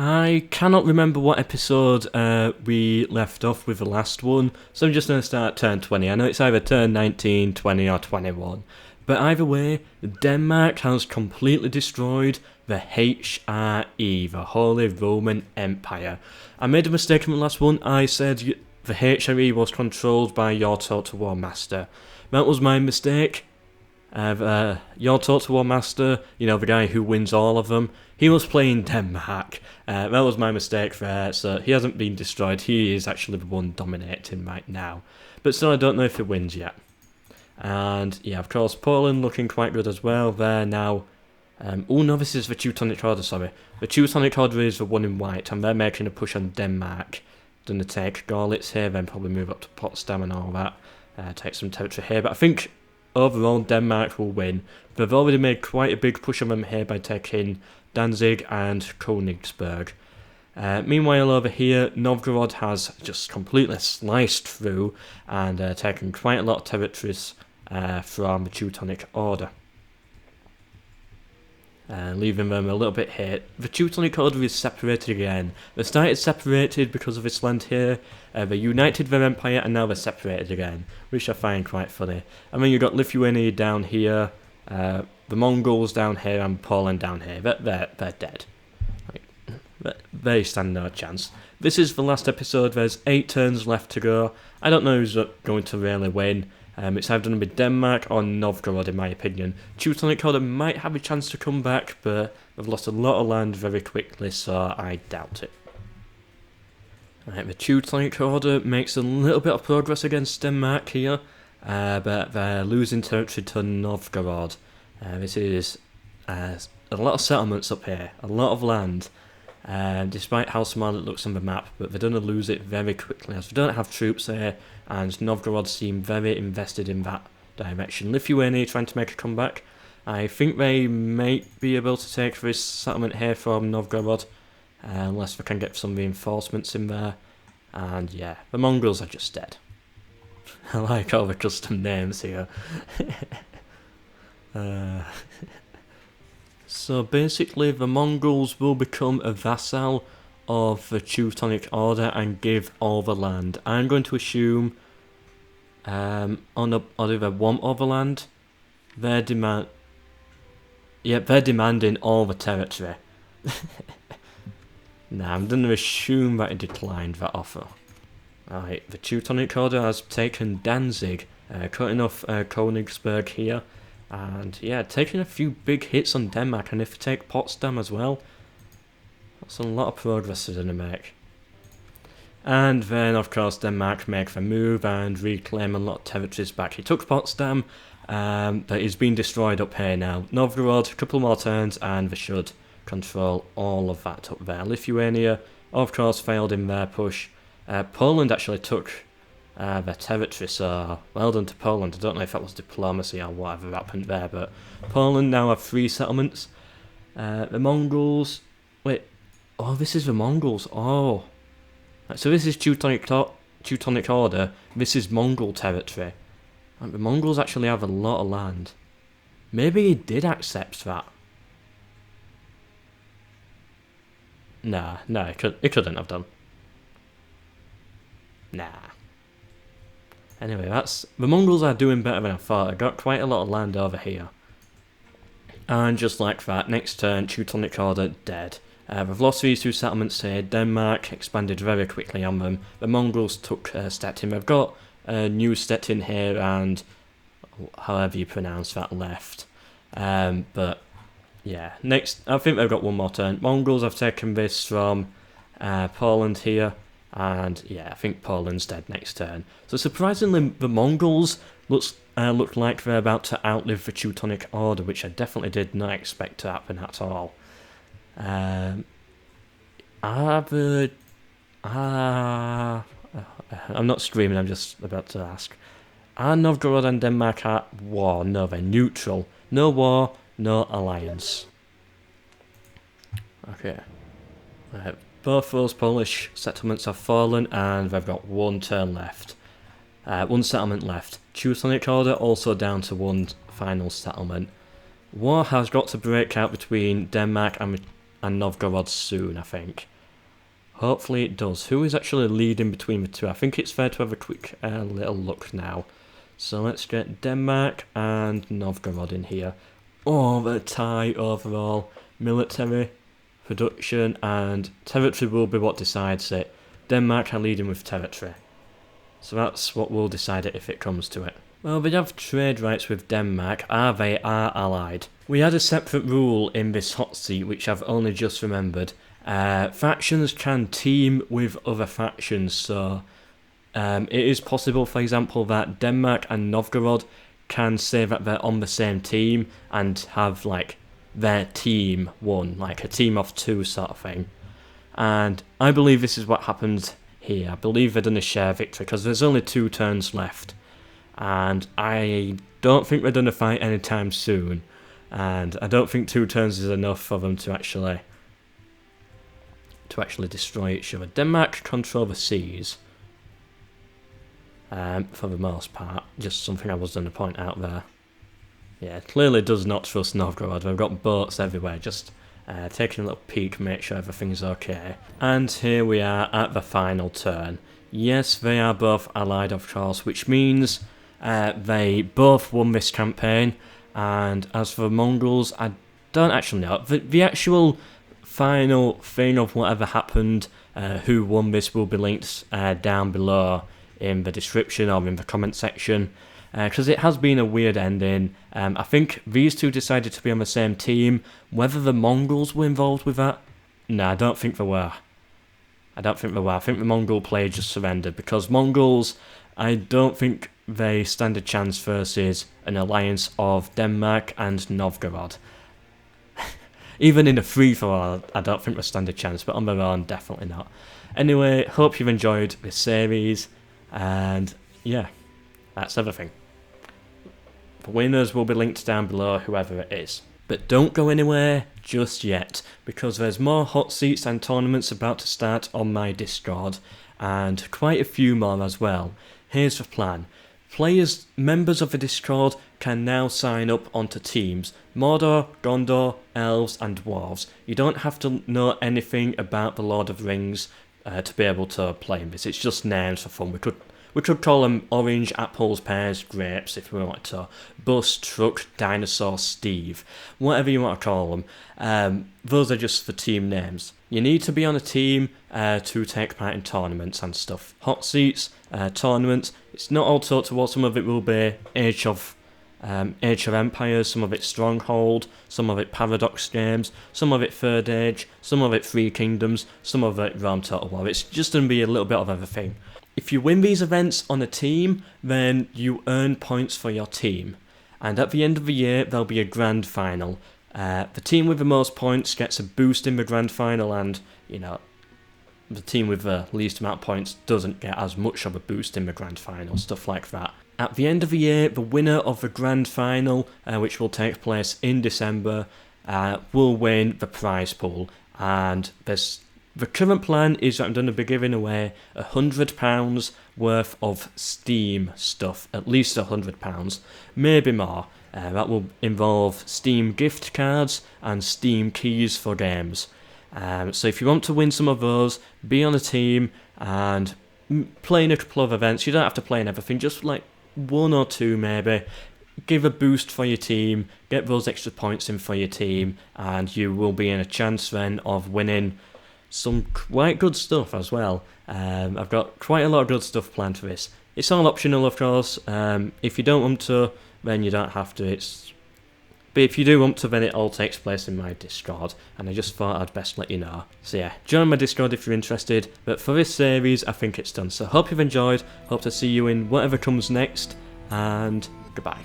I cannot remember what episode we left off with the last one, so I'm just going to start at turn 20. I know it's either turn 19, 20 or 21. But either way, Denmark has completely destroyed the HRE, the Holy Roman Empire. I made a mistake in the last one. I said the HRE was controlled by your Total War Master. That was my mistake. Your Total War Master, the guy who wins all of them, he was playing Denmark. That was my mistake there, so he hasn't been destroyed. He is actually the one dominating right now. But still, I don't know if he wins yet. And yeah, of course, Poland looking quite good as well there now. Oh no, this is the Teutonic Order, sorry. The Teutonic Order is the one in white, and they're making a push on Denmark. Gonna take Görlitz here, then probably move up to Potsdam and all that. Take some territory here, but I think overall Denmark will win. They've already made quite a big push on them here by taking Danzig and Königsberg. Meanwhile over here, Novgorod has just completely sliced through and taken quite a lot of territories from the Teutonic Order. Leaving them a little bit here. The Teutonic Order is separated again. They started separated because of this land here. They united their empire and now they're separated again, which I find quite funny. And then you've got Lithuania down here, the Mongols down here and Poland down here. They're dead. They stand no chance. This is the last episode. There's 8 turns left to go. I don't know who's going to really win. It's either going to be Denmark or Novgorod in my opinion. Teutonic Order might have a chance to come back, but they've lost a lot of land very quickly, so I doubt it. Right, the Teutonic Order makes a little bit of progress against Denmark here, but they're losing territory to Novgorod. This is a lot of settlements up here, a lot of land. Despite how small it looks on the map, but they're going to lose it very quickly as they don't have troops here, and Novgorod seem very invested in that direction. Lithuania trying to make a comeback. I think they might be able to take this settlement here from Novgorod, unless they can get some reinforcements in there. And yeah, the Mongols are just dead. I like all the custom names here. So basically the Mongols will become a vassal of the Teutonic Order and give all the land. I'm going to assume or do they want all the land? They're demanding all the territory. Nah, I'm going to assume that it declined that offer. Alright, the Teutonic Order has taken Danzig, cutting off Königsberg here. And yeah, taking a few big hits on Denmark, and if you take Potsdam as well, that's a lot of progress they're going to make. And then of course Denmark make the move and reclaim a lot of territories back. He took Potsdam, but he's been destroyed up here now. Novgorod, a couple more turns and they should control all of that up there. Lithuania of course failed in their push. Poland actually took their territory, so well done to Poland. I don't know if that was diplomacy or whatever happened there, but Poland now have 3 settlements. The Mongols... Wait, oh, this is the Mongols. Oh. So this is Teutonic Order, this is Mongol territory. Like, the Mongols actually have a lot of land. Maybe he did accept that. Nah, he couldn't have done. Nah. Anyway, the Mongols are doing better than I thought. I got quite a lot of land over here. And just like that, next turn, Teutonic Order dead. We've lost these 2 settlements here. Denmark expanded very quickly on them. The Mongols took Stettin. They've got New Stettin here and however you pronounce that left. But yeah, next, I think they've got one more turn. Mongols have taken this from Poland here. And yeah, I think Poland's dead next turn. So surprisingly, the Mongols look like they're about to outlive the Teutonic Order, which I definitely did not expect to happen at all. I'm not screaming, I'm just about to ask. Are Novgorod and Denmark at war? No, they're neutral. No war, no alliance. Okay. Both those Polish settlements have fallen and they've got 1 turn left. 1 settlement left. Teutonic Order also down to 1 final settlement. War has got to break out between Denmark and and Novgorod soon, I think. Hopefully it does. Who is actually leading between the two? I think it's fair to have a quick little look now. So let's get Denmark and Novgorod in here. Oh, the tie overall. Military, production, and territory will be what decides it. Denmark are leading with territory. So that's what will decide it if it comes to it. Well, they have trade rights with Denmark. They are allied. We had a separate rule in this hot seat, which I've only just remembered. Factions can team with other factions, so it is possible, for example, that Denmark and Novgorod can say that they're on the same team and have, like, their team won, like a team of two sort of thing. And I believe this is what happened here. I believe they're going to share victory, because there's only 2 turns left. And I don't think they're going to fight anytime soon. And I don't think 2 turns is enough for them to actually destroy each other. Denmark control the seas. For the most part. Just something I was going to point out there. Yeah, clearly does not trust Novgorod. They've got boats everywhere. Just taking a little peek, make sure everything's okay. And here we are at the final turn. Yes, they are both allied, of course, which means they both won this campaign. And as for the Mongols, I don't actually know. The actual final thing of whatever happened, who won this, will be linked down below in the description or in the comment section. Because it has been a weird ending. I think these two decided to be on the same team. Whether the Mongols were involved with that? No, I don't think they were. I think the Mongol player just surrendered. Because Mongols, I don't think they stand a chance versus an alliance of Denmark and Novgorod. Even in a free-for-all, I don't think they stand a chance. But on their own, definitely not. Anyway, hope you've enjoyed this series. And yeah, that's everything. The winners will be linked down below, whoever it is. But don't go anywhere just yet, because there's more hot seats and tournaments about to start on my Discord, and quite a few more as well. Here's the plan. Members of the Discord can now sign up onto teams. Mordor, Gondor, Elves and Dwarves. You don't have to know anything about the Lord of the Rings to be able to play in this. It's just names for fun. We could call them orange, apples, pears, grapes if we wanted to. Bus, truck, dinosaur, Steve. Whatever you want to call them. Those are just the team names. You need to be on a team to take part in tournaments and stuff. Hot seats, tournaments. It's not all Total War. Some of it will be Age of Empires, some of it Stronghold, some of it Paradox Games, some of it Third Age, some of it Three Kingdoms, some of it Rome Total War. It's just going to be a little bit of everything. If you win these events on a team, then you earn points for your team. And at the end of the year, there'll be a grand final. The team with the most points gets a boost in the grand final, and, you know, the team with the least amount of points doesn't get as much of a boost in the grand final, stuff like that. At the end of the year, the winner of the grand final, which will take place in December, will win the prize pool. And the current plan is that I'm going to be giving away £100 worth of Steam stuff, at least £100, maybe more. That will involve Steam gift cards and Steam keys for games. So if you want to win some of those, be on a team and play in a couple of events. You don't have to play in everything, just like 1 or 2 maybe. Give a boost for your team, get those extra points in for your team, and you will be in a chance then of winning some quite good stuff as well. I've got quite a lot of good stuff planned for this. It's all optional, of course. If you don't want to, then you don't have to. But if you do want to, then it all takes place in my Discord, and I just thought I'd best let you know. So yeah, join my Discord if you're interested, but for this series, I think it's done. So hope you've enjoyed, hope to see you in whatever comes next, and goodbye.